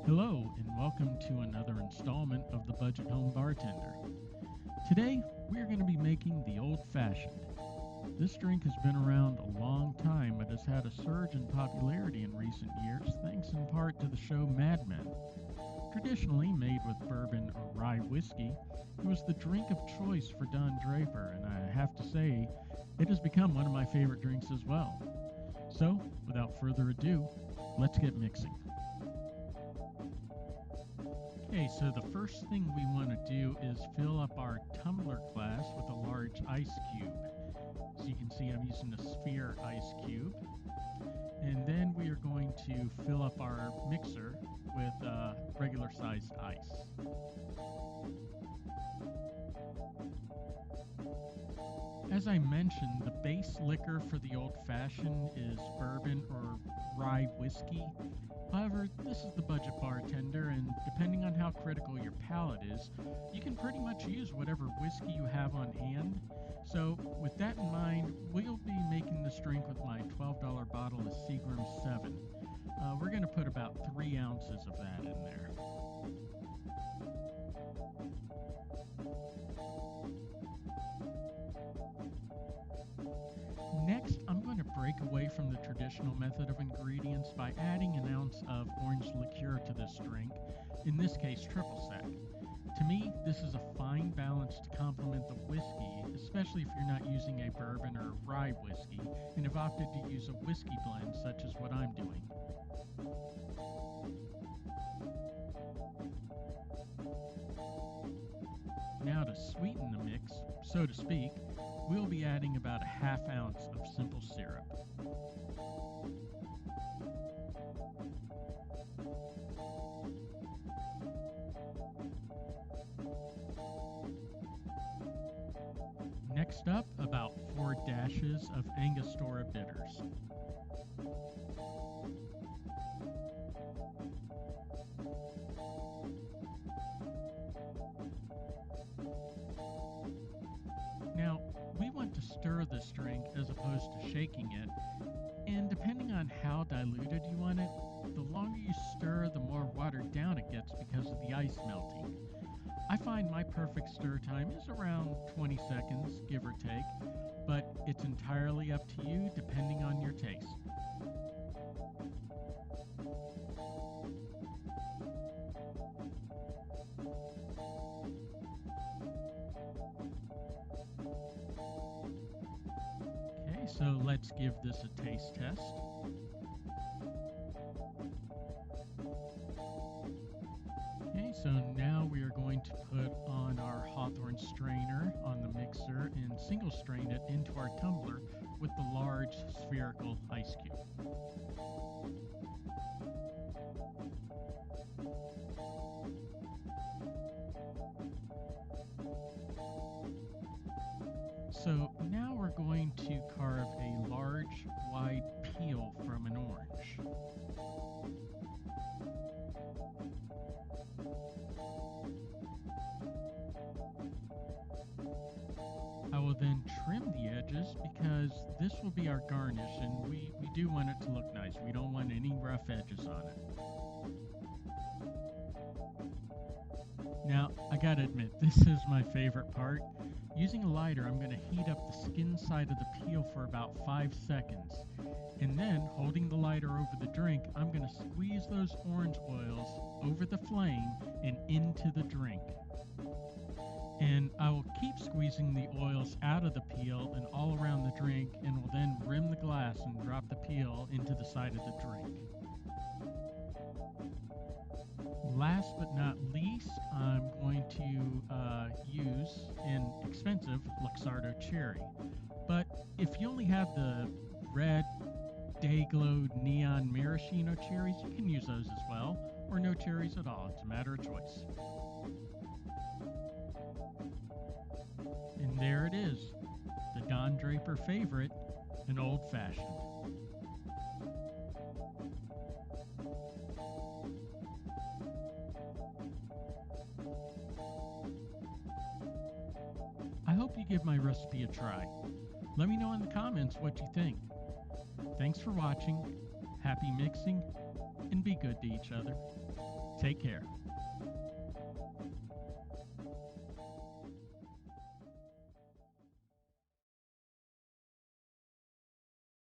Hello, and welcome to another installment of the Budget Home Bartender. Today, we are going to be making the Old Fashioned. This drink has been around a long time, but has had a surge in popularity in recent years, thanks in part to the show Mad Men. Traditionally made with bourbon or rye whiskey, it was the drink of choice for Don Draper, and I have to say, it has become one of my favorite drinks as well. So, without further ado, let's get mixing. Okay, so the first thing we want to do is fill up our tumbler glass with a large ice cube. So you can see I'm using a sphere ice cube. And then we are going to fill up our mixer with regular sized ice. As I mentioned, the base liquor for the Old Fashioned is bourbon or rye whiskey. However, this is the budget bartender, and depending on how critical your palate is, you can pretty much use whatever whiskey you have on hand. So, with that in mind, we'll be making this drink with my $12 bottle of Seagram 7. We're going to put about 3 ounces of that in there. Next, I'm going to break away from the traditional method of ingredients by adding an ounce of Orange Liqueur to this drink, in this case triple sec. To me, this is a fine balance to complement the whiskey, especially if you're not using a bourbon or rye whiskey, and have opted to use a whiskey blend such as what I'm doing. Now to sweeten the mix, so to speak, we'll be adding about a ½ ounce of simple syrup. Next up, about 4 dashes of Angostura bitters. Now, we want to stir this drink as opposed to shaking it, and depending on how diluted you want it, the longer you stir, the more watered down it gets because of the ice melting. I find my perfect stir time is around 20 seconds, give or take, but it's entirely up to you depending on your taste. Okay, so let's give this a taste test. Okay, so now we are going to put on our Hawthorne strainer on the mixer and single strain it into our tumbler with the large spherical ice cube. So now we're going to carve a large, wide peel from an orange. I will then trim the edges because this will be our garnish, and we do want it to look nice. We don't want any rough edges on it. Now, I gotta admit, this is my favorite part. Using a lighter, I'm going to heat up the skin side of the peel for about 5 seconds. And then, holding the lighter over the drink, I'm going to squeeze those orange oils over the flame and into the drink. And I will keep squeezing the oils out of the peel and all around the drink, and will then rim the glass and drop the peel into the side of the drink. Last but not least, I'm going to use an expensive Luxardo Cherry. But if you only have the red, day-glowed neon maraschino cherries, you can use those as well, or no cherries at all. It's a matter of choice. And there it is, the Don Draper favorite, an Old Fashioned. I hope you give my recipe a try. Let me know in the comments what you think. Thanks for watching, happy mixing, and be good to each other. Take care.